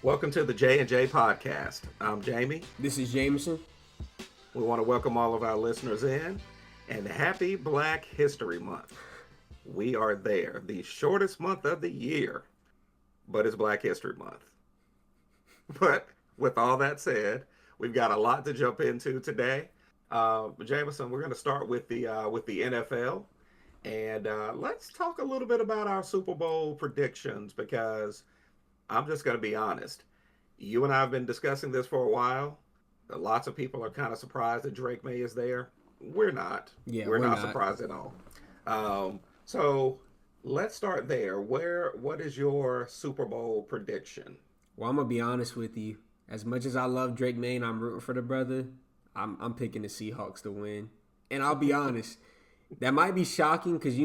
Welcome to the J&J podcast. I'm Jamie. This is Jameson. We want to welcome all of our listeners in, and happy Black History Month. We are there, the shortest month of the year, but it's Black History Month. But with all that said, we've got a lot to jump into today. Jameson, we're going to start with the NFL, and let's talk a little bit about our Super Bowl predictions, because I'm just going to be honest. You and I have been discussing this for a while. Lots of people are kind of surprised that Drake May is there. We're not. Yeah, we're not surprised at all. So let's start there. What is your Super Bowl prediction? Well, I'm gonna be honest with you. As much as I love Drake May and I'm rooting for the brother, I'm picking the Seahawks to win. And I'll be honest, that might be shocking because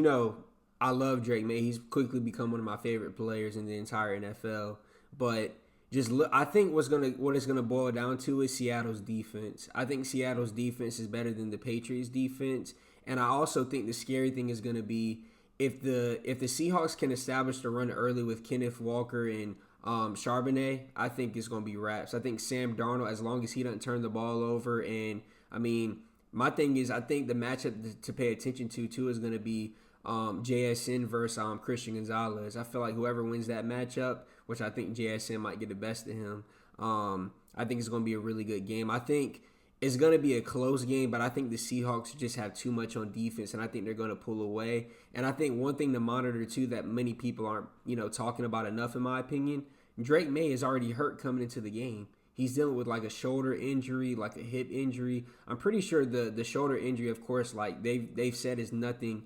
I love Drake May. He's quickly become one of my favorite players in the entire NFL. But just look, I think what it's gonna boil down to is Seattle's defense. I think Seattle's defense is better than the Patriots' defense, and I also think the scary thing is gonna be if the Seahawks can establish the run early with Kenneth Walker and Charbonnet. I think it's gonna be wraps. I think Sam Darnold, as long as he doesn't turn the ball over, and I mean, my thing is, I think the matchup to pay attention to too is gonna be JSN versus Christian Gonzalez. I feel like whoever wins that matchup, which I think JSN might get the best of him, I think it's going to be a really good game. I think it's going to be a close game, but I think the Seahawks just have too much on defense, and I think they're going to pull away. And I think one thing to monitor, too, that many people aren't talking about enough, in my opinion, Drake May is already hurt coming into the game. He's dealing with like a shoulder injury, like a hip injury. I'm pretty sure the shoulder injury, of course, like they've said is nothing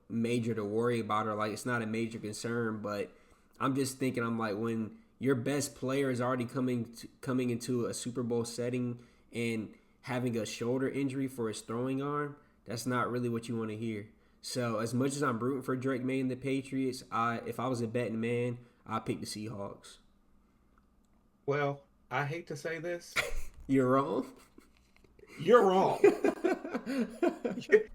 major to worry about, or like it's not a major concern. But I'm just thinking, I'm like, when your best player is already coming into a Super Bowl setting and having a shoulder injury for his throwing arm, that's not really what you want to hear. So as much as I'm rooting for Drake May and the Patriots, if I was a betting man, I'd pick the Seahawks. Well, I hate to say this. You're wrong. You're wrong.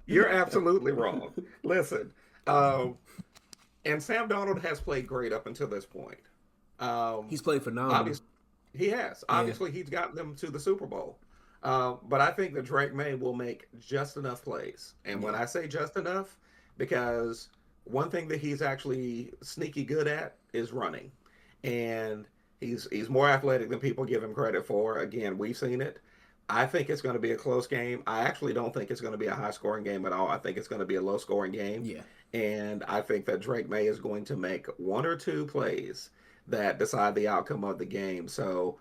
You're absolutely wrong. Listen, and Sam Darnold has played great up until this point. He's played phenomenal. He has. Obviously, he's gotten them to the Super Bowl. But I think that Drake May will make just enough plays. And when I say just enough, because one thing that he's actually sneaky good at is running. And he's more athletic than people give him credit for. Again, we've seen it. I think it's going to be a close game. I actually don't think it's going to be a high-scoring game at all. I think it's going to be a low-scoring game. Yeah. And I think that Drake May is going to make one or two plays that decide the outcome of the game. So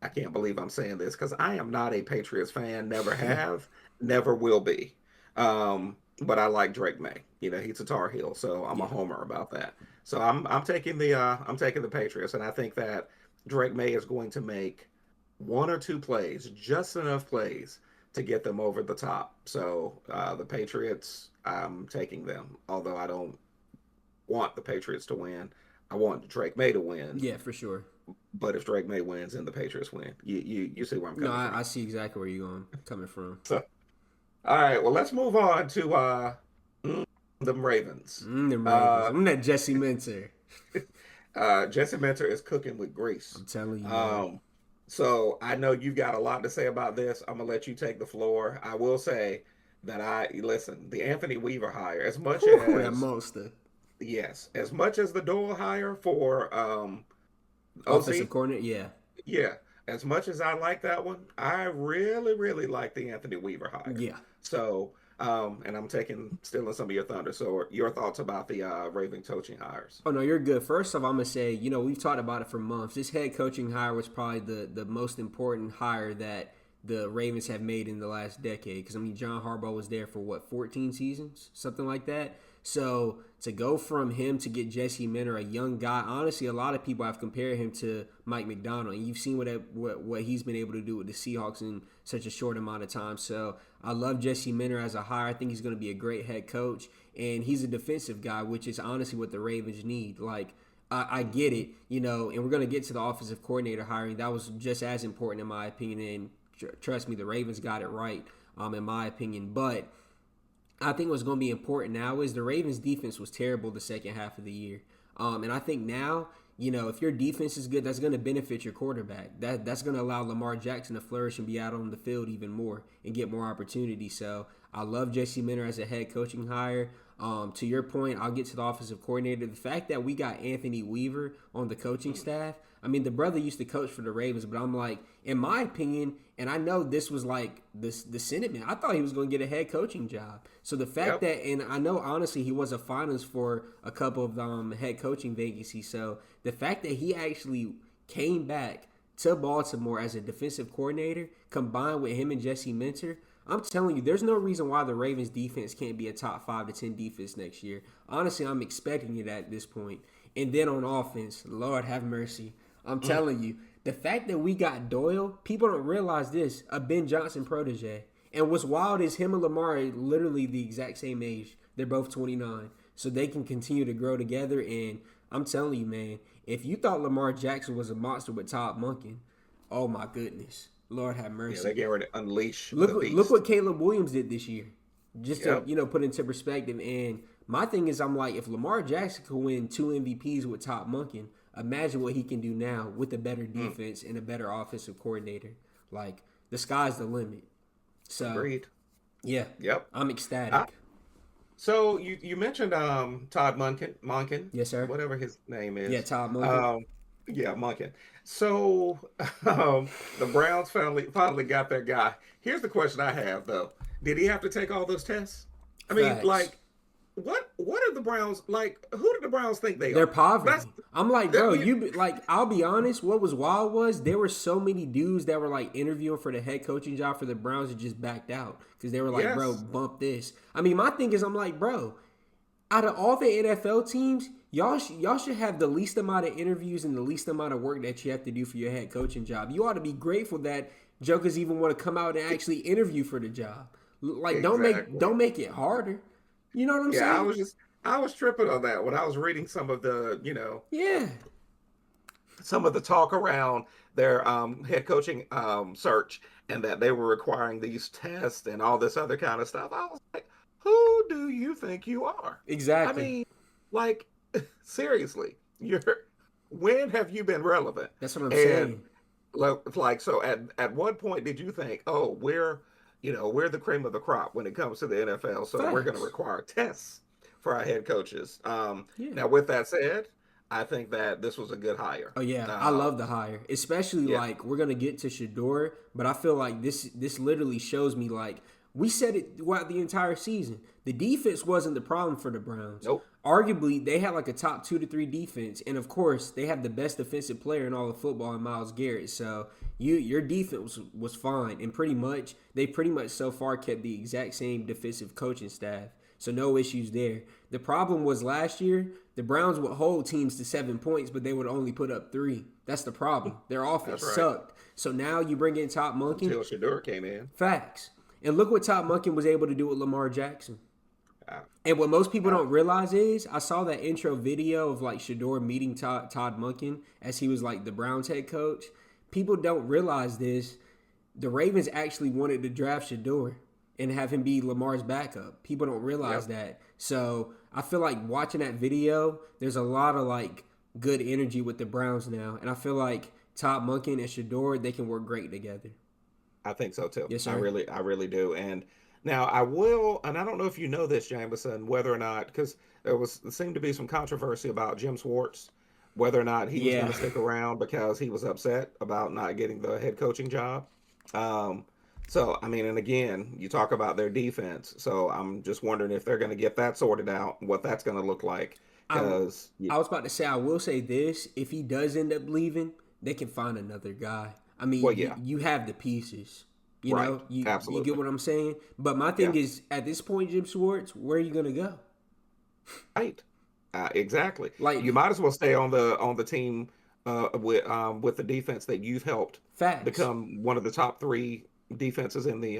I can't believe I'm saying this because I am not a Patriots fan. Never have, never will be. But I like Drake May. He's a Tar Heel, so I'm a homer about that. So I'm taking the Patriots, and I think that Drake May is going to make one or two plays, just enough plays to get them over the top. So the Patriots, I'm taking them. Although I don't want the Patriots to win, I want Drake May to win. Yeah, for sure. But if Drake May wins and the Patriots win, you see where I'm coming from. I see exactly where you're coming from. So, all right, well, let's move on to the Ravens. I'm that Jesse Minter. Jesse Minter is cooking with grease. I'm telling you. So I know you've got a lot to say about this. I'm gonna let you take the floor. I will say that the Anthony Weaver hire, as much as much as the Doyle hire for offensive coordinator, yeah. As much as I like that one, I really, really like the Anthony Weaver hire. Yeah. So, and I'm stealing some of your thunder. So, your thoughts about the Raven coaching hires? Oh no, you're good. First off, I'm gonna say, we've talked about it for months. This head coaching hire was probably the most important hire that the Ravens have made in the last decade. Because John Harbaugh was there for 14 seasons, something like that. So to go from him to get Jesse Minter, a young guy, honestly, a lot of people have compared him to Mike McDonald, and you've seen what he's been able to do with the Seahawks in such a short amount of time. So I love Jesse Minter as a hire. I think he's going to be a great head coach, and he's a defensive guy, which is honestly what the Ravens need. Like, I get it, and we're going to get to the offensive coordinator hiring. That was just as important in my opinion, and trust me, the Ravens got it right, in my opinion. But I think what's going to be important now is the Ravens' defense was terrible the second half of the year. And I think now if your defense is good, that's going to benefit your quarterback. That's going to allow Lamar Jackson to flourish and be out on the field even more and get more opportunities. So I love Jesse Minter as a head coaching hire. To your point, I'll get to the offensive coordinator. The fact that we got Anthony Weaver on the coaching staff, I mean, the brother used to coach for the Ravens, but I'm like, in my opinion, and I know this was like the sentiment, I thought he was going to get a head coaching job. So the fact Yep. that, and I know honestly he was a finalist for a couple of head coaching vacancies. So the fact that he actually came back to Baltimore as a defensive coordinator, combined with him and Jesse Minter, I'm telling you, there's no reason why the Ravens defense can't be a top 5 to 10 defense next year. Honestly, I'm expecting it at this point. And then on offense, Lord have mercy. I'm telling you, the fact that we got Doyle, people don't realize this, a Ben Johnson protege. And what's wild is him and Lamar are literally the exact same age. They're both 29. So they can continue to grow together. And I'm telling you, man, if you thought Lamar Jackson was a monster with Todd Monken, oh my goodness. Lord have Yeah, mercy. they get ready to unleash the Look beast. what Caleb Williams did this year. Just to, Yep. put into perspective. And my thing is, I'm like, if Lamar Jackson could win 2 MVPs with Todd Monken, imagine what he can do now with a better defense and a better offensive coordinator. Like, the sky's the limit. So, Agreed. yeah, Yep. I'm ecstatic. So you mentioned Todd Monken, Yes, sir. whatever his name Yeah, is. Todd Monken. Um, yeah, Monken. So the Browns finally got their guy. Here's the question I have though: did he have to take all those tests? I mean, Facts. like, what are the Browns like? Who do the Browns think they They're are? That's poverty. I'm like, that, bro, I'll be honest, what was wild was there were so many dudes that were like interviewing for the head coaching job for the Browns that just backed out because they were like, bro, yes, bump this. I mean, my thing is, I'm like, bro, out of all the NFL teams, y'all should have the least amount of interviews and the least amount of work that you have to do for your head coaching job. You ought to be grateful that jokers even want to come out and actually interview for the job. Like, exactly. don't make it harder. You know what I'm Yeah, saying? I was tripping on that when I was reading some of the Yeah. some of the talk around their head coaching search and that they were requiring these tests and all this other kind of stuff. I was like, who do you think you are? I Exactly. mean, like, seriously, you're when have you been relevant? That's what I'm And saying. like so at what point did you think, oh, we're the cream of the crop when it comes to the NFL, so we're going to Facts. require tests for our head coaches. Yeah. Now, with that said, I think that this was a good hire. Oh yeah, I Um, love the hire, especially yeah, like we're gonna get to Shador, but I feel like this literally shows me like we said it throughout the entire season. The defense wasn't the problem for the Browns. nope, Arguably, they had like a top 2 to 3 defense, and of course, they have the best defensive player in all of football in Myles Garrett. So your defense was fine, and they pretty much so far kept the exact same defensive coaching staff. So no issues there. The problem was last year, the Browns would hold teams to 7 points, but they would only put up three. That's the problem. Their offense that's right. sucked. So now you bring in Top Monken, Until Shador came in. facts. And look what Top Monken was able to do with Lamar Jackson. Uh, And what most people uh, don't realize is I saw that intro video of like Shador meeting Todd Monken as he was like the Browns head coach. People don't realize this. The Ravens actually wanted to draft Shador and have him be Lamar's backup. People don't realize yep. that. So I feel like watching that video, there's a lot of like good energy with the Browns now. And I feel like Todd Monken and Shador, they can work great together. I think so too. Yes, sir. I really do. And now I will, and I don't know if you know this, Jameson, whether or not, because there seemed to be some controversy about Jim Swartz, whether or not he was going Yeah. to stick around because he was upset about not getting the head coaching job. Um, so I mean, and again, you talk about their defense, so I'm just wondering if they're going to get that sorted out, what that's going to look like, I because I was about to say I will say this: if he does end up leaving, they can find another guy. I well, mean, yeah, you have the pieces. right, You get absolutely, what I'm saying. But my yeah. thing is, at this point, Jim Schwartz, where are you gonna go? Right. Exactly. You Like might as well stay on the team with the defense that you've helped facts, become one of the top three defenses in the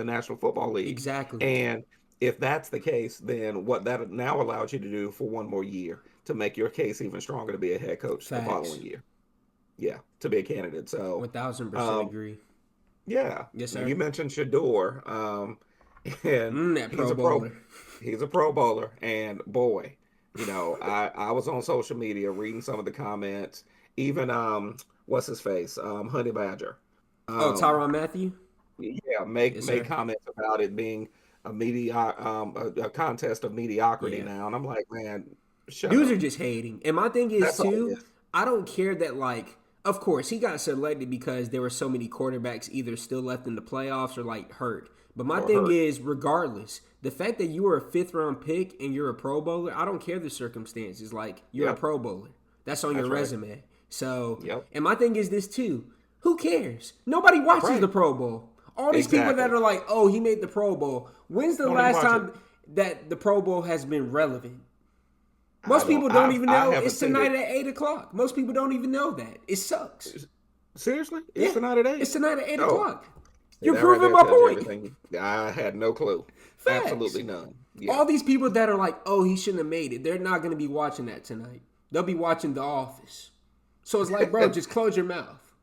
National Football League. exactly. And if that's the case, then what that now allows you to do for one more year to make your case even stronger to be a head coach the Facts. following year. Yeah, to be a candidate. So, 1,000% um, agree. yeah. Yes, Now sir. you mentioned Shador, and That he's Pro a pro Bowler. he's a Pro Bowler, and boy, I was on social media reading some of the comments. Even what's his face? Honey Badger. Oh, Um, Tyrann Mathieu. yeah, Yes, make sir. comments about it being a contest of mediocrity Yeah. now, and I'm like, man, shut Dudes are up. just hating. And my thing is That's all it too, is. I don't care that like of course he got selected because there were so many quarterbacks either still left in the playoffs or like hurt. But my Or thing hurt. is, regardless, the fact that you were a fifth round pick and you're a pro bowler, I don't care the circumstances. Like you're a Yep, pro bowler. That's on your that's right. resume. So Yep, and my thing is this too. Who cares? Nobody watches the right. Pro Bowl. All these people that Exactly. are like, oh, he made the Pro Bowl. When's the Don't even last watch it. time that the Pro Bowl has been relevant? I Most don't. people don't even I know haven't it's seen tonight it. at 8 o'clock. Most people don't even know that. It sucks. Seriously, it's Yeah, tonight at it's 8. tonight at eight Oh, o'clock. see, You're that right proving there my tells you point. everything. I had no clue. Facts. Absolutely none. Yeah. All these people that are like, oh, he shouldn't have made it, they're not going to be watching that tonight. They'll be watching The Office. So it's like, bro, just close your mouth.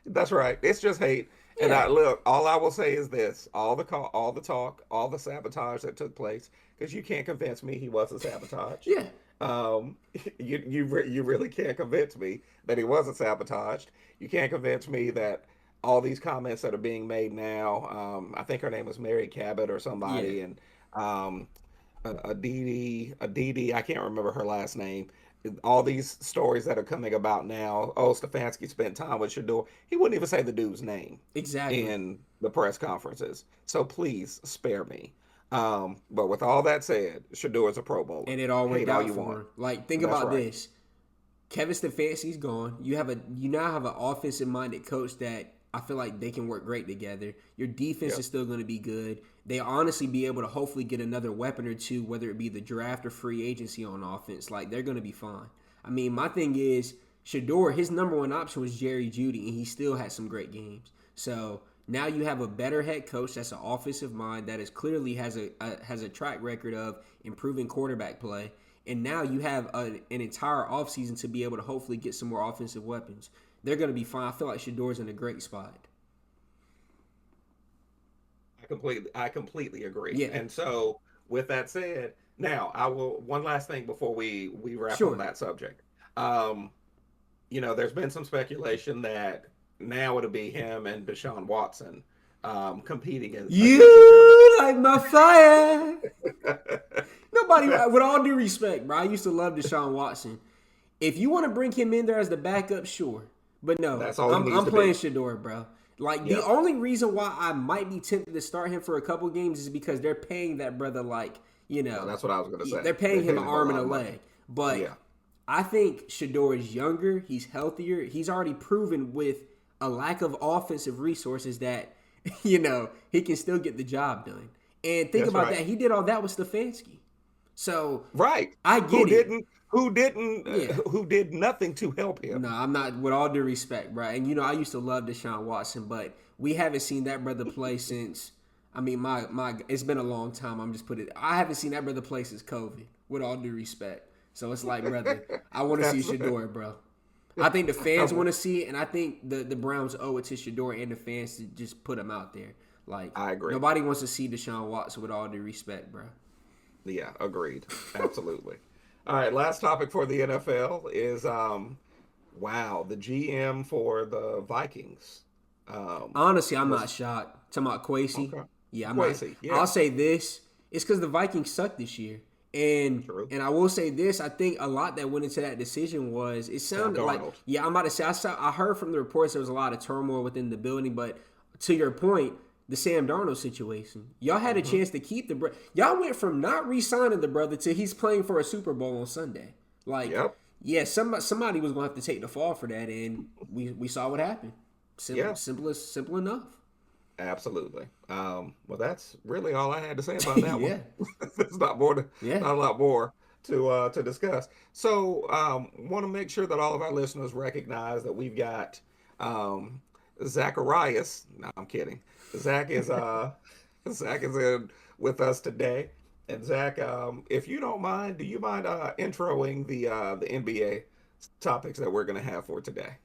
That's right. It's just hate. And Yeah, I look, all I will say is this: all the talk, all the sabotage that took place, because you can't convince me he wasn't sabotaged. yeah, Um, you really can't convince me that he wasn't sabotaged. You can't convince me that all these comments that are being made now. I think her name was Mary Cabot or yeah. somebody, and um, Aditi, I can't remember her last name. All these stories that are coming about now. Oh, Stefanski spent time with Shador. He wouldn't even say the dude's name Exactly. in the press conferences. So please spare me. But with all that said, Shador is a Pro Bowler. And it all worked Hate all out you for want. him. Like, think That's about right. this. Kevin Stefanski's gone. You now have an offensive minded coach that I feel like they can work great together. Your defense Yep. is still going to be good. They honestly be able to hopefully get another weapon or two, whether it be the draft or free agency on offense. Like they're going to be fine. I mean, my thing is Shador. His number one option was Jerry Judy, and he still had some great games. So now you have a better head coach that's an offensive mind that is clearly has a track record of improving quarterback play. And now you have an entire offseason to be able to hopefully get some more offensive weapons. They're going to be fine. I feel like Shador's in a great spot. I completely agree. Yeah, And so, with that said, now I will one last thing before we wrap on sure. that subject. Um, there's been some speculation that now it'll be him and Deshaun Watson competing against each other. You like my fire. Nobody, with all due respect, bro, I used to love Deshaun Watson. If you want to bring him in there as the backup, sure. But no, That's all he I'm needs I'm to playing be. Shador, bro. Like the Yep. only reason why I might be tempted to start him for a couple games is because they're paying that brother like Well, that's what I was gonna they're say. paying They him paid an him a arm and lot a of money. leg. But Yeah. I think Shador is younger. He's healthier. He's already proven with a lack of offensive resources that he can still get the job done. And think That's about right. that. He did all that with Stefanski. So Right. I Who get it. didn't? Who didn't? Yeah. Who did nothing to help No, him? I'm not. With all due respect, bro. And I used to love Deshaun Watson, but we haven't seen that brother play since. I mean, my. It's been a long time. I'm just putting. I haven't seen that brother play since COVID. With all due respect, so it's like, brother, I want to see That's. Shador, bro. I think the fans want to see it, and I think the Browns owe it to Shador and the fans to just put him out there. Like I agree. nobody wants to see Deshaun Watson. With all due respect, bro. Yeah, agreed. Absolutely. All right, last topic for the NFL is wow, the GM for the Vikings. Honestly, I'm not Was shocked. Talking about Quasey. okay. Yeah, I'm not. Quasi, I'll yeah, say this. It's because the Vikings suck this year. And true. and I will say this. I think a lot that went into that decision was it Sam sounded like, Darnold. yeah, I'm about to say, I heard from the reports there was a lot of turmoil within the building. But to your point, the Sam Darnold situation, y'all had a Hmm. chance to keep y'all went from not re-signing the brother to he's playing for a Super Bowl on Sunday. Like, Yep. yeah, somebody was going to have to take the fall for that. And we saw what happened. Yeah. Simple enough. Absolutely. Well, that's really all I had to say about that one. Yeah, There's not more to, yeah. not a lot more to discuss. So, want to make sure that all of our listeners recognize that we've got um, Zacharias. No, I'm kidding. Zach is Zach is in with us today. And Zach, if you don't mind, do you mind introing the NBA topics that we're going to have for today?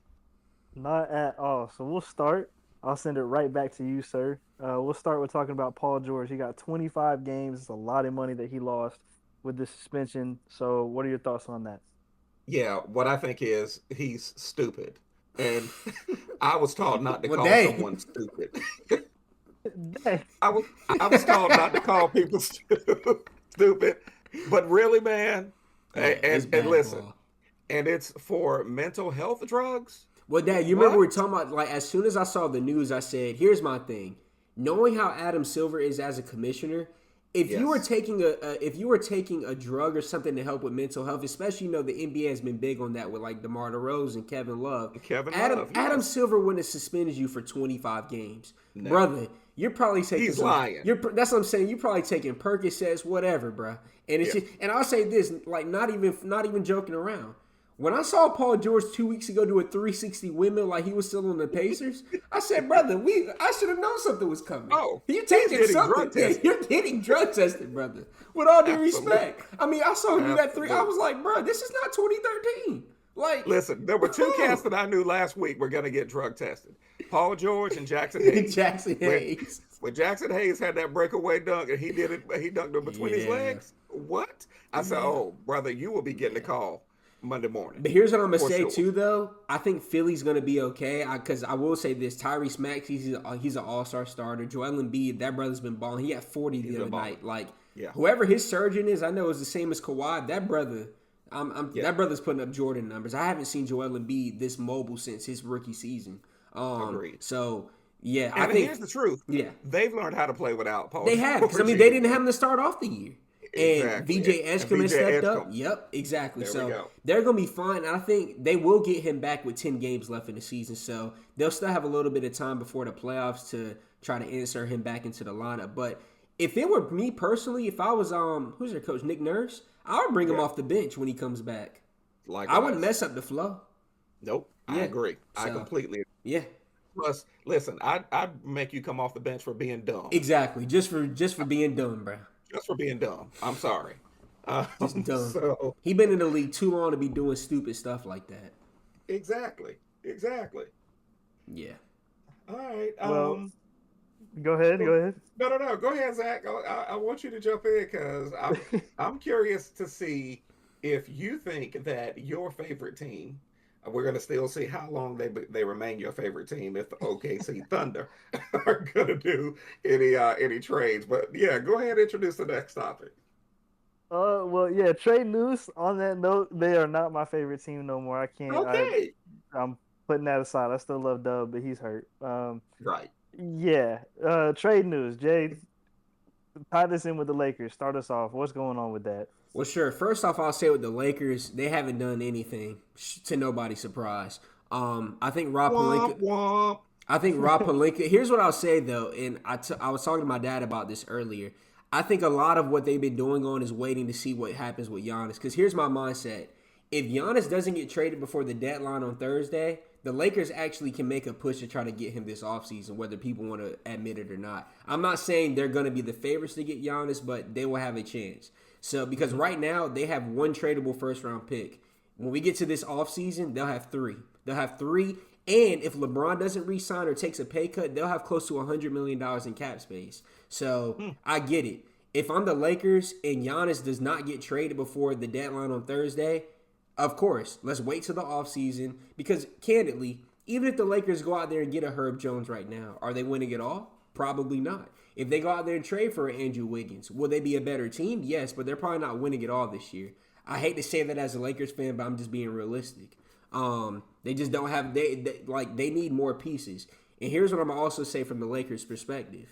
Not at all. So we'll start. I'll send it right back to you, sir. We'll start with talking about Paul George. He got 25 games. It's a lot of money that he lost with the suspension. So, what are your thoughts on that? Yeah, what I think is he's stupid. And I was taught not to Well, call dang. someone stupid. Dang. I was I was taught not to call people stupid. But really, man, Yeah, it's and bad listen, ball. and it's for mental health drugs? Well, Dad, you remember What? we were talking about, like, as soon as I saw the news, I said, here's my thing. Knowing how Adam Silver is as a commissioner, if you were Yes. taking if you were taking a drug or something to help with mental health, especially the NBA has been big on that with like DeMar DeRozan and Kevin Love. Kevin Adam Love, Adam yes. Silver wouldn't have suspended you for 25 games, No. brother. You're probably taking He's some. lying. That's what I'm saying. You're probably taking Percocets, whatever, bro. And it's Yeah. just, and I'll say this, like not even joking around. When I saw Paul George 2 weeks ago do a 360 windmill like he was still on the Pacers, I said, brother, I should have known something was coming. Oh, You he's taking getting something? drug Yeah, tested. you're getting drug tested, brother. With all due Absolutely. respect, I mean, I saw him do that three. I Absolutely. was like, bro, this is not 2013. Like, Listen, there were two cats that I knew last week were going to get drug tested: Paul George and Jackson Hayes. Jackson When, Hayes. when Jackson Hayes had that breakaway dunk and he did it, he dunked it between his Yeah, legs. What? I said, yeah. "Oh, brother, you will be getting a call Monday morning But here's what I'm gonna for say sure." too, though. I think Philly's gonna be okay because I will say this: Tyrese Maxey, he's an All-Star starter. Joel Embiid, that brother's been balling. He had 40 He's the been other balling. night. Like Yeah, whoever his surgeon is, I know is the same as Kawhi. That brother, yeah, that brother's putting up Jordan numbers. I haven't seen Joel Embiid this mobile since his rookie season. agreed. So yeah, I And think here's the truth: yeah. they've learned how to play without Paul They have because I George mean they either, didn't have man. him to start off the year, and Exactly. VJ And Edgecombe has VJ stepped up. Edgecombe. Yep, exactly. There we So go. they're gonna be fine. And I think they will get him back with 10 games left in the season, so they'll still have a little bit of time before the playoffs to try to insert him back into the lineup. But if it were me personally, if I was who's their coach, Nick Nurse, I would bring him Yeah. off the bench when he comes back. I wouldn't Likewise. mess up the flow. Nope. I Yeah. agree. I So completely. yeah, Plus, listen, I'd make you come off the bench for being dumb. exactly. Just for being dumb, bro. Just for being dumb. I'm sorry. Just dumb. So He been in the league too long to be doing stupid stuff like that. exactly, exactly. Yeah. All right. Well, go ahead. Go ahead. No. Go ahead, Zach. I want you to jump in because I'm curious to see if you think that your favorite team. We're gonna still see how long they remain your favorite team if the OKC Thunder are gonna do any trades. But yeah, go ahead and introduce the next topic. Well, yeah. Trade news. On that note, they are not my favorite team no more. I can't. Okay. I'm putting that aside. I still love Dub, but he's hurt. Right. Yeah. Trade news. Jay, tie this in with the Lakers. Start us off. What's going on with that? Well, sure. First off, I'll say with the Lakers, they haven't done anything to nobody's surprise. I think Rob Womp Palinka. womp. I think Rob Palinka. Here's what I'll say though, and I was talking to my dad about this earlier. I think a lot of what they've been doing on is waiting to see what happens with Giannis. Because here's my mindset: if Giannis doesn't get traded before the deadline on Thursday, the Lakers actually can make a push to try to get him this offseason, whether people want to admit it or not. I'm not saying they're going to be the favorites to get Giannis, but they will have a chance. So, because right now they have one tradable first round pick. When we get to this offseason, they'll have three. They'll have three. And if LeBron doesn't re-sign or takes a pay cut, they'll have close to $100 million in cap space. So I get it. If I'm the Lakers and Giannis does not get traded before the deadline on Thursday, of course, let's wait till the offseason. Because candidly, even if the Lakers go out there and get a Herb Jones right now, are they winning it all? Probably not. If they go out there and trade for Andrew Wiggins, will they be a better team? Yes, but they're probably not winning it all this year. I hate to say that as a Lakers fan, but I'm just being realistic. They just don't have they need more pieces. And here's what I'm gonna also say from the Lakers' perspective.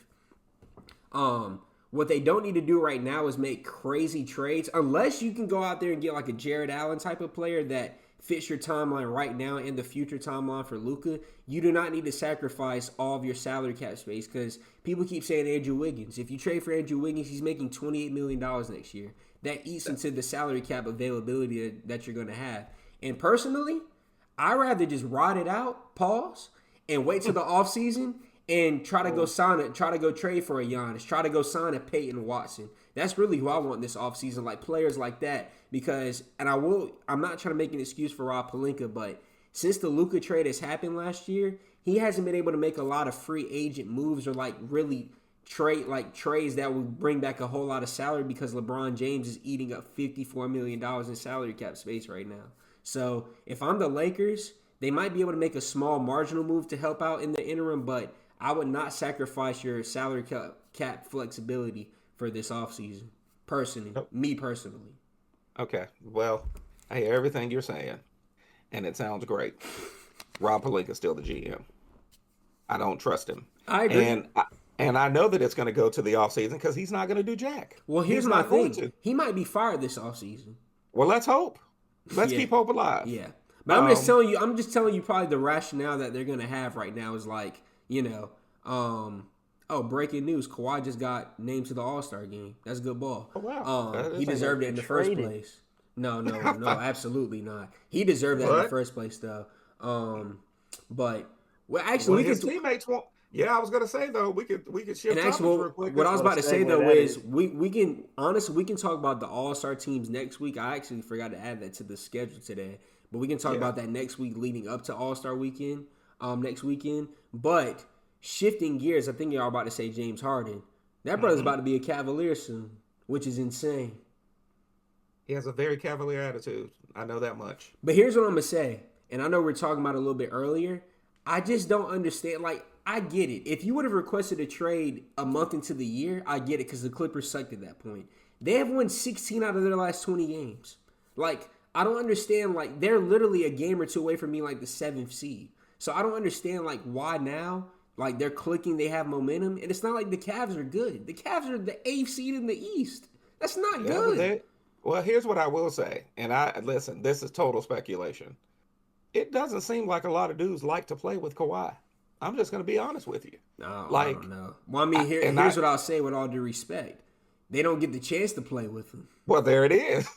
What they don't need to do right now is make crazy trades unless you can go out there and get like a Jared Allen type of player that fits your timeline right now and the future timeline for Luka. You do not need to sacrifice all of your salary cap space because people keep saying Andrew Wiggins. If you trade for Andrew Wiggins, he's making $28 million next year. That eats into the salary cap availability that you're going to have. And personally, I'd rather just ride it out, pause, and wait till the offseason and try to go sign it, try to go trade for a Giannis, try to go sign a Peyton Watson. That's really who I want this offseason, like players like that. Because, and I'm not trying to make an excuse for Rob Pelinka, but since the Luka trade has happened last year, he hasn't been able to make a lot of free agent moves or like really trades that would bring back a whole lot of salary because LeBron James is eating up $54 million in salary cap space right now. So if I'm the Lakers, they might be able to make a small marginal move to help out in the interim, but I would not sacrifice your salary cap flexibility for this offseason. Personally, Nope. me personally. Okay. Well, I hear everything you're saying, and it sounds great. Rob Pelinka's still the GM. I don't trust him. I agree. And I know that it's going to go to the offseason because he's not going to do jack. Well, here's He's my not going thing. to. He might be fired this offseason. Well, let's hope. Let's Yeah. keep hope alive. Yeah. But I'm just telling you probably the rationale that they're gonna have right now is like, breaking news. Kawhi just got named to the All-Star game. That's good ball. Oh, wow. That He is deserved it in the first traded. place. No, absolutely not. He deserved that in the What? first place though. But Well, we his could teammates won't. Yeah, I was going to say though, we could shift and topics actually, real quick. what I was about to say segue though that is is. we can honestly we can talk about the All-Star teams next week. I actually forgot to add that to the schedule today, but we can talk Yeah. about that next week leading up to All-Star weekend, next weekend. But shifting gears, I think y'all about to say James Harden. That brother's about to be a Cavalier soon, which is insane. He has a very cavalier attitude. I know that much. But here's what I'm gonna say, and I know we are talking about it a little bit earlier. I just don't understand. Like, I get it. If you would have requested a trade a month into the year, I get it because the Clippers sucked at that point. They have won 16 out of their last 20 games. Like, I don't understand. Like, they're literally a game or two away from being like the 7th seed. So I don't understand like why now. Like, they're clicking, they have momentum, and it's not like the Cavs are good. The Cavs are the 8th seed in the East. That's not Yeah, good. well, here's what I will say, and I listen. This is total speculation. It doesn't seem like a lot of dudes like to play with Kawhi. I'm just going to be honest with you. No, I Like, don't know. Well, I mean, and here's what I'll say with all due respect. They don't get the chance to play with him. well, there it is.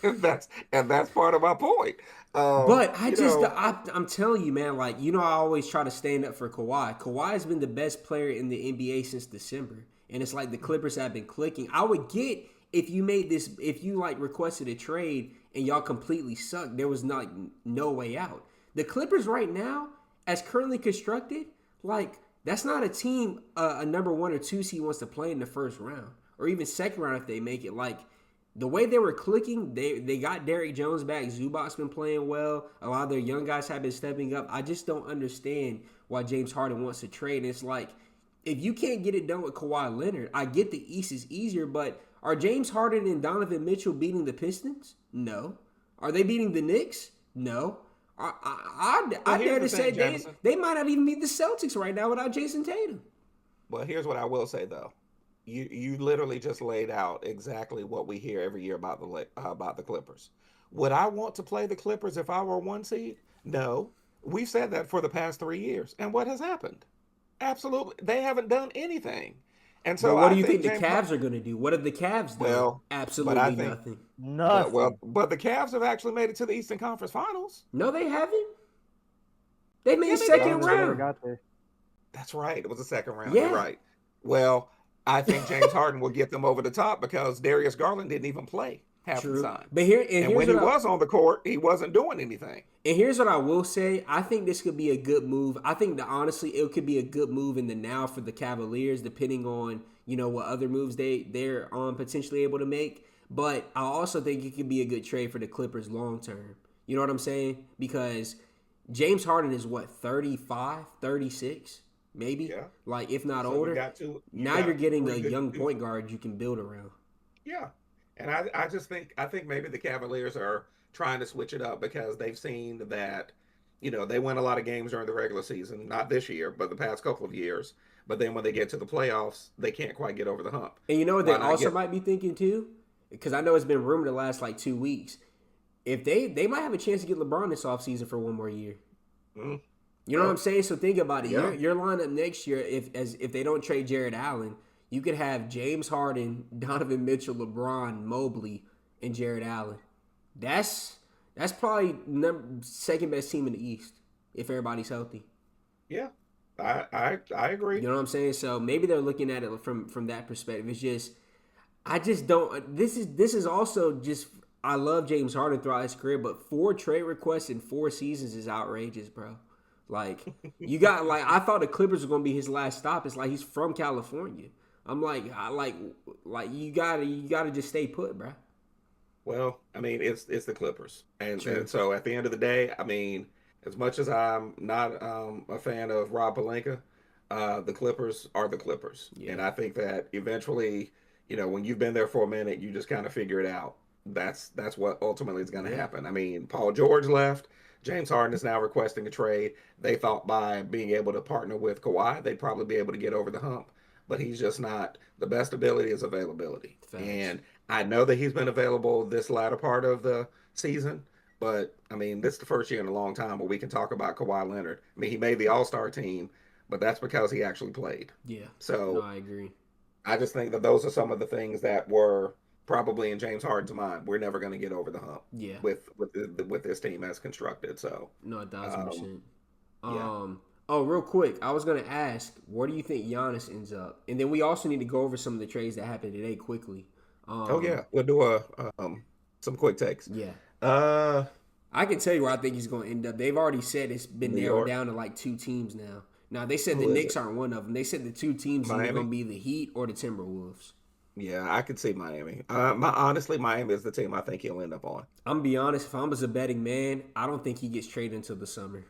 that's part of my point. But You know, I'm telling you, man, like, I always try to stand up for Kawhi. Kawhi has been the best player in the NBA since December. And it's like the Clippers have been clicking. I would get if you like requested a trade and y'all completely sucked, there was not no way out. The Clippers right now, as currently constructed, like, that's not a team a number 1 or 2 seed wants to play in the first round. Or even second round if they make it. Like, the way they were clicking, they got Derrick Jones back. Zubac's been playing well. A lot of their young guys have been stepping up. I just don't understand why James Harden wants to trade. And it's like, if you can't get it done with Kawhi Leonard, I get the East is easier, but are James Harden and Donovan Mitchell beating the Pistons? No. Are they beating the Knicks? No. I well, dare to here's the say thing, Jamison. they might not even beat the Celtics right now without Jason Tatum. Well, here's what I will say though. You literally just laid out exactly what we hear every year about the Clippers. Would I want to play the Clippers if I were 1 seed? No. We've said that for the past 3 years, and what has happened? Absolutely, they haven't done anything. And But so what I do you think think the James. Cavs are going to do? What have the Cavs done? Well, but I Absolutely think, nothing. Nothing. but the Cavs have actually made it to the Eastern Conference Finals. No, they haven't. They made Yeah, they second did. They never round. got there. That's right. It was the second round. Yeah. You're right. Well, I think James Harden will get them over the top because Darius Garland didn't even play half the True. time. But here and And here's when he what was on the court, he wasn't doing anything. And here's what I will say. I think this could be a good move. I think that honestly, it could be a good move in the now for the Cavaliers, depending on, what other moves they're potentially able to make. But I also think it could be a good trade for the Clippers long term. You know what I'm saying? Because James Harden is what, 35, 36, maybe? Yeah. Like, if not So we older. got two. Now you're getting a three good young dudes. point guard you can build around. Yeah. And I just think maybe the Cavaliers are trying to switch it up because they've seen that, they win a lot of games during the regular season, not this year, but the past couple of years. But then when they get to the playoffs, they can't quite get over the hump. And you know what Why they not also get- might be thinking too? Because I know it's been rumored the last like 2 weeks. If they might have a chance to get LeBron this offseason for 1 more year. Mm. You know what I'm saying? So think about it. Yeah. Your lineup next year, if they don't trade Jared Allen, you could have James Harden, Donovan Mitchell, LeBron, Mobley, and Jared Allen. That's probably second best team in the East if everybody's healthy. Yeah. I agree. You know what I'm saying? So maybe they're looking at it from that perspective. It's just I just don't. This is also just. I love James Harden throughout his career, but 4 trade requests in 4 seasons is outrageous, bro. Like, you got, like, I thought the Clippers were going to be his last stop. It's like he's from California. I'm like, like you gotta just stay put, bro. Well, I mean, it's the Clippers, and True. so at the end of the day, I mean, as much as I'm not a fan of Rob Pelinka, the Clippers are the Clippers, Yeah. and I think that eventually, when you've been there for a minute, you just kind of figure it out. That's what ultimately is going to Yeah. happen. I mean, Paul George left. James Harden is now requesting a trade. They thought by being able to partner with Kawhi, they'd probably be able to get over the hump, but he's just not. The best ability is availability, Facts. and I know that he's been available this latter part of the season, but I mean, this is the first year in a long time where we can talk about Kawhi Leonard. I mean, he made the All Star team, but that's because he actually played. Yeah. No, So I agree. I just think that those are some of the things that were probably in James Harden's mind. We're never going to get over the hump Yeah. with this team as constructed. So No, a thousand um, percent. yeah. Oh, real quick, I was gonna ask, where do you think Giannis ends up? And then we also need to go over some of the trades that happened today quickly. Oh Um, yeah. We'll do some quick takes. yeah, Uh, I can tell you where I think he's gonna end up. They've already said it's been New narrowed York. down to like two teams now. Now they said the Who is it? Knicks aren't one of them. They said the two teams are either Miami. gonna be the Heat or the Timberwolves. Yeah, I could see Miami. Honestly, Miami is the team I think he'll end up on. I'm gonna be honest. If I was a betting man, I don't think he gets traded until the summer.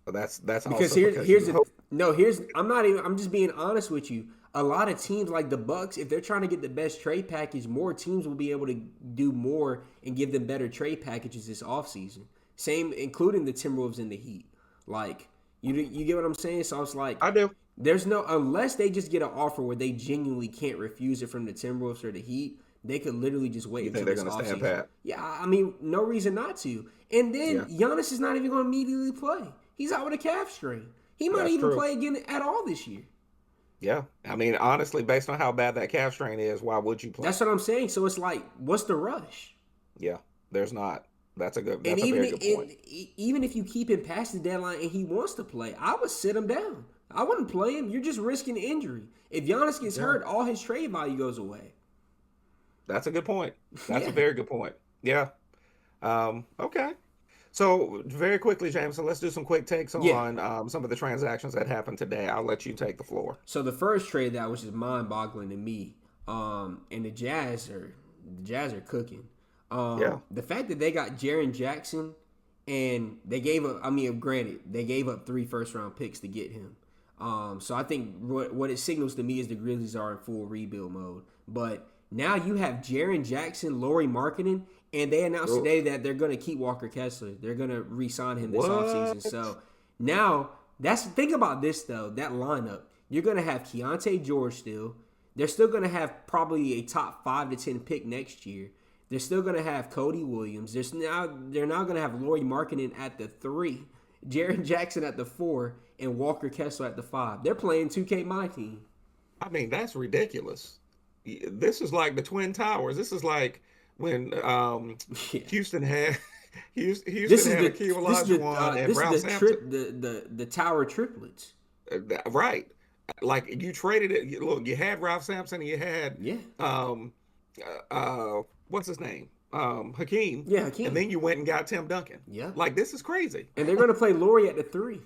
But that's Because also because you hope. here's I'm not even I'm just being honest with you. A lot of teams like the Bucks, if they're trying to get the best trade package, more teams will be able to do more and give them better trade packages this offseason. Same including the Timberwolves and the Heat. Like you get what I'm saying? So it's like I do. there's no unless they just get an offer where they genuinely can't refuse it from the Timberwolves or the Heat, they could literally just wait You until think they're this going to stand offseason. pat? Yeah, I mean, no reason not to. And then Yeah, Giannis is not even going to immediately play. He's out with a calf strain. He might that's even true. play again at all this year. Yeah, I mean, honestly, based on how bad that calf strain is, why would you play? That's what I'm saying. So it's like, what's the rush? Yeah, there's not. That's a good. And That's a very good point. even if you keep him past the deadline and he wants to play, I would sit him down. I wouldn't play him. You're just risking injury. If Giannis gets Yeah, hurt, all his trade value goes away. that's a good point. That's a Yeah, very good point. Yeah. Okay. So very quickly, James. So let's do some quick takes yeah. on some of the transactions that happened today. I'll let you take the floor. So the first trade that was just mind boggling to me, and the Jazz are cooking. Yeah. The fact that they got Jaren Jackson and they gave up. I mean, granted, they gave up 3 first-round picks to get him. So I think what it signals to me is the Grizzlies are in full rebuild mode. But now you have Jaren Jackson, Lauri Markkinen, and they announced Ugh. today that they're going to keep Walker Kessler. They're going to re-sign him this offseason. What? So now think about this though. That lineup, you're going to have Keontae George still. They're still going to have probably a top 5 to 10 pick next year. They're still going to have Cody Williams. They're now going to have Lauri Markkinen at the 3, Jaren Jackson at the 4, and Walker Kessler at the 5. They're playing 2K My Team. I mean, that's ridiculous. This is like the Twin Towers. This is like when Yeah. Houston had This Houston is had the Akeem this is the Olajuwon and this is Ralph the Sampson. trip the Tower triplets. Right. Like you traded it. Look, you had Ralph Sampson and you had Yeah. um what's his name? Hakeem. Yeah, And Hakeem. then you went and got Tim Duncan. Yeah. Like this is crazy. And they're going to play Lauri at the 3.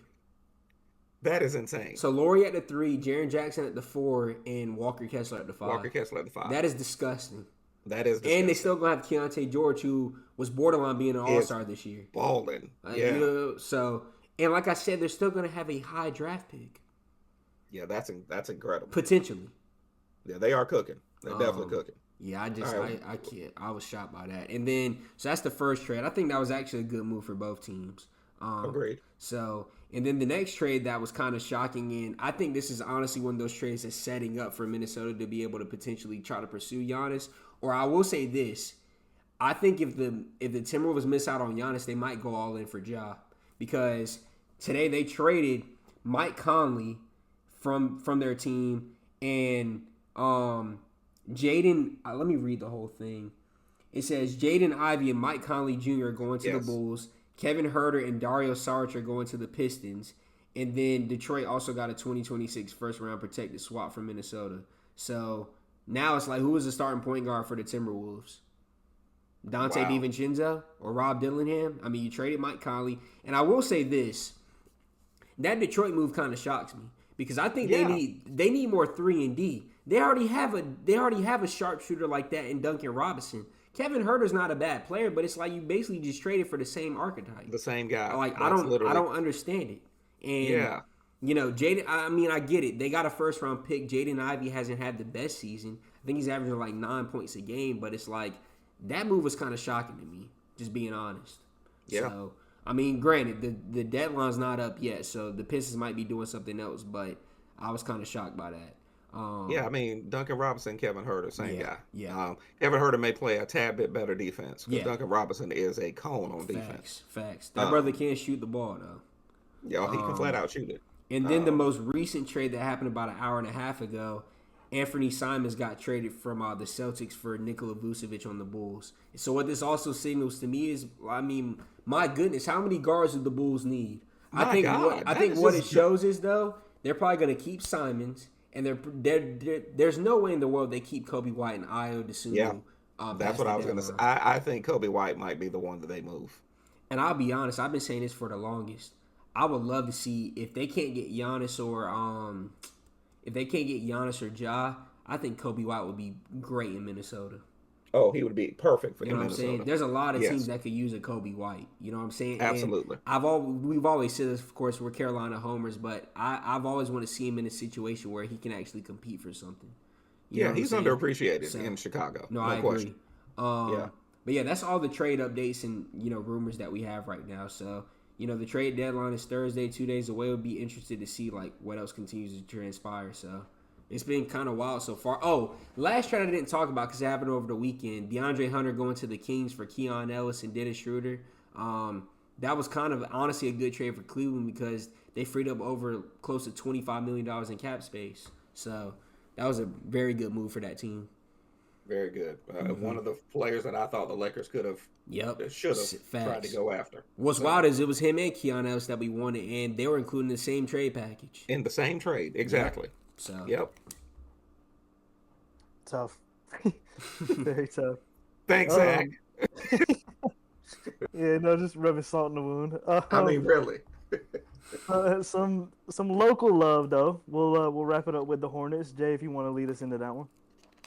That is insane. So Lauri at the 3, Jaren Jackson at the 4, and Walker Kessler at the 5. Walker Kessler at the 5. That is disgusting. That is And they disgusting. still gonna have Keontae George, who was borderline being an All It's Star this year. balling. You Yeah. know, so and like I said, they're still gonna have a high draft pick Yeah, that's incredible. potentially. Yeah, they are cooking. They're definitely Um, cooking. Yeah, All right. I can't. I was shocked by that. And then so that's the first trade. I think that was actually a good move for both teams. Agreed. So and then the next trade that was kind of shocking, and I think this is honestly one of those trades that's setting up for Minnesota to be able to potentially try to pursue Giannis. Or I will say this: I think if the Timberwolves miss out on Giannis, they might go all in for Ja, because today they traded Mike Conley from their team and Jaden. Let me read the whole thing. It says Jaden Ivey and Mike Conley Jr. are going to the Yes. Bulls. Kevin Herter and Dario Saric are going to the Pistons. And then Detroit also got a 2026 first round protected swap from Minnesota. So now it's like, who is the starting point guard for the Timberwolves? Dante Wow. DiVincenzo or Rob Dillingham? I mean, you traded Mike Conley. And I will say this: that Detroit move kind of shocks me because I think Yeah, they need more 3-and-D. They already have a sharpshooter like that in Duncan Robinson. Kevin Herter's not a bad player, but it's like you basically just traded for the same archetype. the same guy. Like That's I literally. don't understand it. And Yeah, Jaden. I mean, I get it. They got a first round pick. Jaden Ivey hasn't had the best season. I think he's averaging like 9 points a game. But it's like that move was kind of shocking to me. Just being honest. yeah, So I mean, granted, the deadline's not up yet, so the Pistons might be doing something else. But I was kind of shocked by that. yeah. I mean, Duncan Robinson, Kevin Herter, same Yeah, guy. yeah, Kevin Herter may play a tad bit better defense because yeah. Duncan Robinson is a cone on defense. Facts. That brother Um, can't shoot the ball though. he can flat out shoot it. And then the Um, most recent trade that happened about an hour and a half ago, Anthony Simons got traded from the Celtics for Nikola Vucevic on the Bulls. So what this also signals to me is, I mean, my goodness, how many guards do the Bulls need? My God, I that think is what it just shows is though they're probably going to keep Simons, and there's no way in the world they keep Kobe White and Ayo yeah. Dosunmu. That's Past what the I was gonna say. deadline. I think Kobe White might be the one that they move. And I'll be honest, I've been saying this for the longest. I would love to see if they can't get Giannis or Ja. I think Kobe White would be great in Minnesota. Oh, he would be perfect for You know in what I'm saying? Minnesota. There's a lot of teams Yes, that could use a Kobe White. You know what I'm saying? And absolutely. we've always said this. Of course, we're Carolina homers, but I've always wanted to see him in a situation where he can actually compete for something. You know Yeah, what I'm he's saying? underappreciated So, in Chicago. no, No I question. agree. Um, Yeah. but yeah, that's all the trade updates and rumors that we have right now. So the trade deadline is Thursday, 2 days away. We'll be interested to see like what else continues to transpire. So it's been kind of wild so far. Oh, last trade I didn't talk about because it happened over the weekend. DeAndre Hunter going to the Kings for Keon Ellis and Dennis Schroeder. That was kind of honestly a good trade for Cleveland because they freed up over close to $25 million in cap space. So that was a very good move for that team. Very good. One of the players that I thought the Lakers Yep. should have tried to Facts. go after. What's So wild is it was him and Keon Ellis that we wanted, and they were including the same trade package. in the same trade, exactly. So Yep. Tough. Very tough. Thanks, Zach. Yeah, no, just rubbing salt in the wound. I mean, really. Some local love though. We'll wrap it up with the Hornets. Jay, if you want to lead us into that one.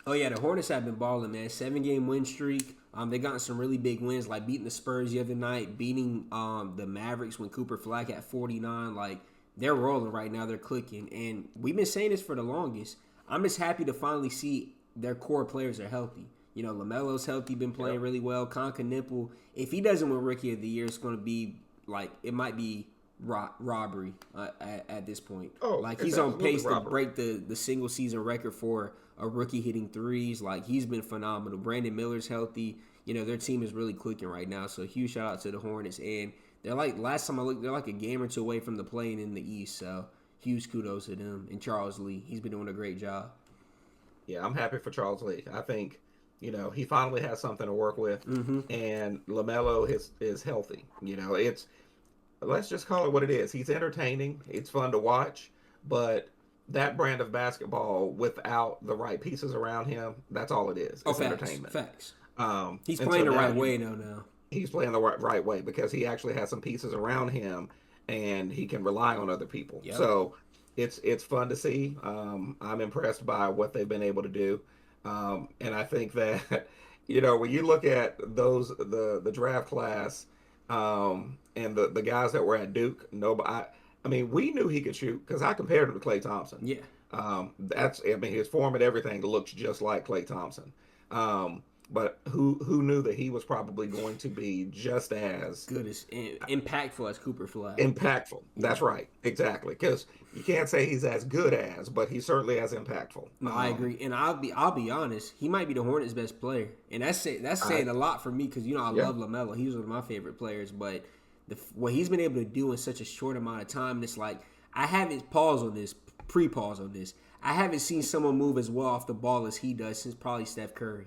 Oh yeah, the Hornets have been balling, man. 7-game win streak. They gotten some really big wins, like beating the Spurs the other night, beating the Mavericks when Cooper Flag at 49. Like they're rolling right now. They're clicking, and we've been saying this for the longest. I'm just happy to finally see their core players are healthy. LaMelo's healthy, been playing really well. Conka Nipple, if he doesn't win Rookie of the Year, it's going to be like it might be robbery at this point. Oh, like it's he's on absolutely pace to robbery. break the single season record for a rookie hitting threes. Like he's been phenomenal. Brandon Miller's healthy. Their team is really clicking right now. So huge shout out to the Hornets. And they're like last time I looked, they're like a game or two away from the play-in in the East. So huge kudos to them and Charles Lee. He's been doing a great job. Yeah, I'm happy for Charles Lee. I think, he finally has something to work with, and LaMelo is healthy. Let's just call it what it is. He's entertaining. It's fun to watch, but that brand of basketball without the right pieces around him, that's all it is. It's entertainment. Facts. He's And playing so the now right way now. he's playing the right way because he actually has some pieces around him and he can rely on other people. Yep. So it's fun to see. I'm impressed by what they've been able to do. And I think that, when you look at the draft class, and the guys that were at Duke, I mean, we knew he could shoot because I compared him to Klay Thompson. Yeah. His form and everything looks just like Klay Thompson. But who knew that he was probably going to be just as Good as impactful as Cooper Flag. impactful? That's right, exactly. Because you can't say he's as good as, but he's certainly as impactful. No, I agree, and I'll be honest. He might be the Hornets' best player, and that's saying a lot for me because I love LaMelo. He was one of my favorite players, but what he's been able to do in such a short amount of time, it's like I haven't pre-pause on this. I haven't seen someone move as well off the ball as he does since probably Steph Curry.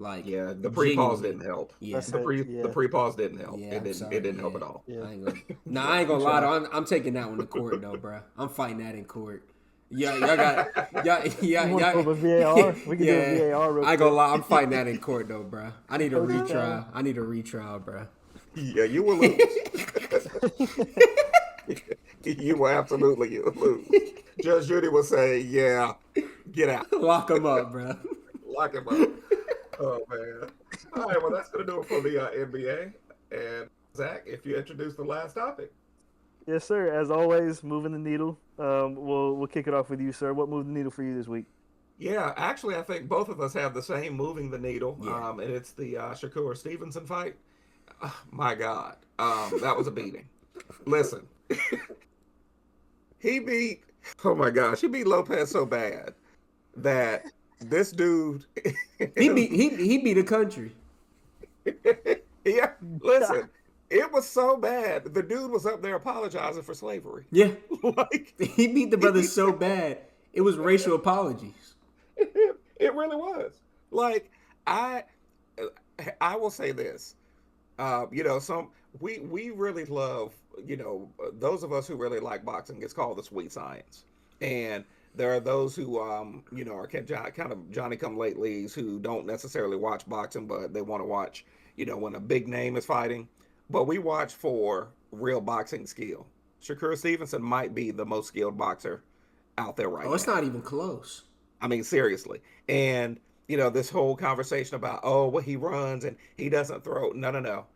Like The pre-pause genuinely. didn't help. Yeah. The pre-pause didn't help. Yeah, it I'm didn't. sorry, It didn't yeah. help at all. Yeah. I ain't gonna lie. Though, I'm taking that one to court though, bro. I'm fighting that in court. Yeah, y'all got You want to y'all. pull a VAR? We can do a VAR real I ain't gonna quick. lie. I'm fighting that in court though, bro. I need a Okay. retrial. I need a retrial, bro. Yeah, you will lose. You will absolutely lose. Judge Judy will say, "Yeah, get out, Lock him up, bro. lock him up." Oh man. All right, well that's gonna do it for the NBA. And Zach, if you introduce the last topic. Yes, sir. As always, moving the needle. We'll kick it off with you, sir. What moved the needle for you this week? Yeah, actually, I think both of us have the same moving the needle, Yeah. and it's the Shakur Stevenson fight. My God, that was a beating. Listen, he beat. Oh my gosh, he beat Lopez so bad that this dude He is. beat he beat the country. Yeah, listen, it was so bad. The dude was up there apologizing for slavery. Yeah. Like He beat the brother he, so bad. It was racial apologies. it really was. Like I, I will say this. Some we really love. Those of us who really like boxing. It's called the sweet science, and there are those who are kind of Johnny come latelys who don't necessarily watch boxing, but they want to watch when a big name is fighting. But we watch for real boxing skill. Shakur Stevenson might be the most skilled boxer out there right Oh, it's now. not even close. I mean, seriously. And this whole conversation about, oh, well, he runs and he doesn't throw. No, no, no.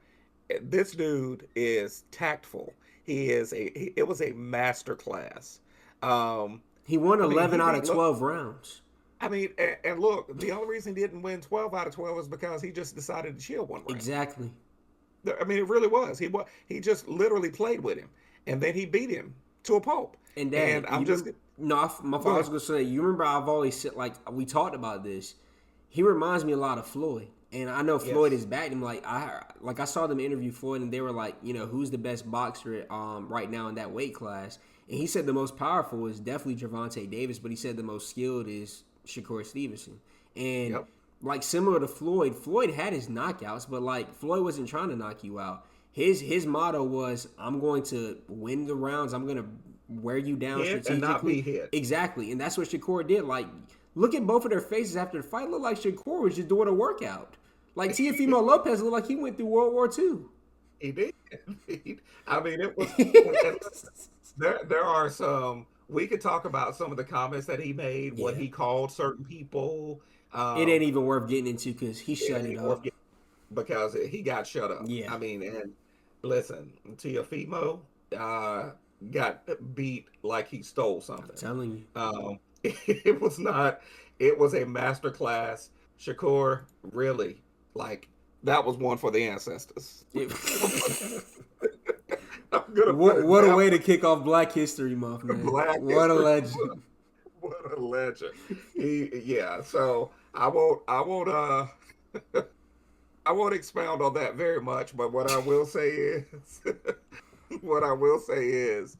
This dude is tactful. It was a master class. Um, He won I mean, 11 he out of beat look. 12 rounds. I mean, and look, the only reason he didn't win 12 out of 12 is because he just decided to chill one round. Exactly. I mean, it really was. He just literally played with him, and then he beat him to a pulp. And And Dad, I'm just no, my go father was ahead. gonna say, you remember I've always said, like, we talked about this. He reminds me a lot of Floyd, and I know Floyd Yes. is backed him. I saw them interview Floyd, and they were like, who's the best boxer right now in that weight class? And he said the most powerful is definitely Gervonta Davis, but he said the most skilled is Shakur Stevenson. And Yep. like similar to Floyd, Floyd had his knockouts, but like Floyd wasn't trying to knock you out. His motto was, I'm going to win the rounds. I'm going to wear you down Hit and not be strategically. hit. Exactly. And that's what Shakur did. Like, look at both of their faces after the fight. Look like Shakur was just doing a workout. Like Teofimo Lopez looked like he went through World War II. He did. I mean, it was. And listen, there are some. We could talk about some of the comments that he made, what Yeah. he called certain people. It ain't Um, even worth getting into because he shut it it ain't worth up. getting because he got shut up. Yeah. I mean, and listen, Teofimo uh, got beat like he stole I'm something. telling you. It was not. It was a master class. Shakur, really, like that was one for the ancestors. It- I'm gonna put it what a that way to kick off Black History Month, man. Black What a history. legend. What a legend. Yeah. So I won't I won't expound on that very much. But what I will say is, what I will say is,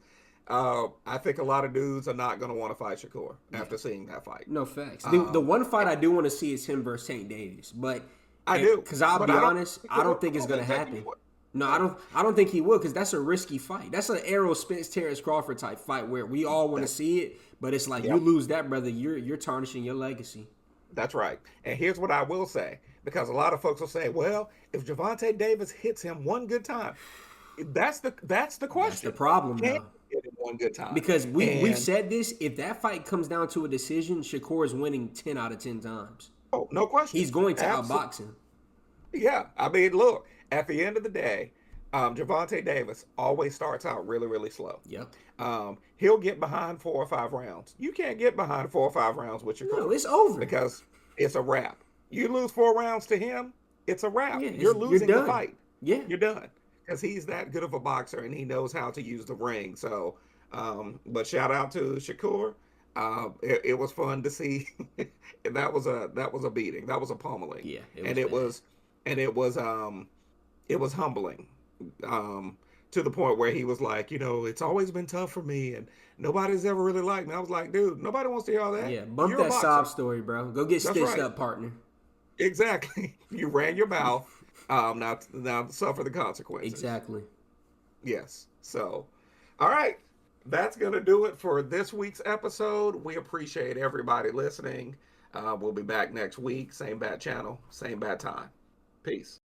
I think a lot of dudes are not gonna want to fight Shakur Yeah. after seeing that fight. No facts. The Um, one fight I do want to see is him versus Tank Davis, but I do, because I'll but be I don't honest, think I it don't would. think I it's don't gonna think Jackie happen. would. No, I No. don't. I don't think he will because that's a risky fight. That's an Errol Spence Terrence Crawford type fight where we all want to That's see it, but it's like you yep. lose that, brother, you're tarnishing your legacy. That's right. And here's what I will say, because a lot of folks will say, "Well, if Javante Davis hits him one good time, that's the That's the question. problem Can though. he hit him one good time?" Because we've And said this, if that fight comes down to a decision, Shakur is winning 10 out of 10 times. oh, no question. He's going to Absolutely. outbox him. Yeah. I mean, look, at the end of the day, Javante Davis always starts out really, really slow. Yep. He'll get behind 4 or 5 rounds. You can't get behind 4 or 5 rounds with your No, core it's over. because it's a wrap. You lose 4 rounds to him, it's a wrap. Yeah, You're you're losing the done. fight. Yeah. You're done because he's that good of a boxer and he knows how to use the ring. So, but shout out to Shakur. It was fun to see. And that was a beating. That was a pummeling, Yeah, it and was it bad. was and it was humbling. Um, to the point where he was like, it's always been tough for me, and nobody's ever really liked me. I was like, dude, nobody wants to hear all that. Yeah, bump You're a that sob boxer. story, bro. Go get That's stitched right. up, partner. Exactly. You ran your mouth. Now suffer the consequences. Exactly. Yes. So, all right. That's going to do it for this week's episode. We appreciate everybody listening. We'll be back next week. Same bad channel, same bad time. Peace.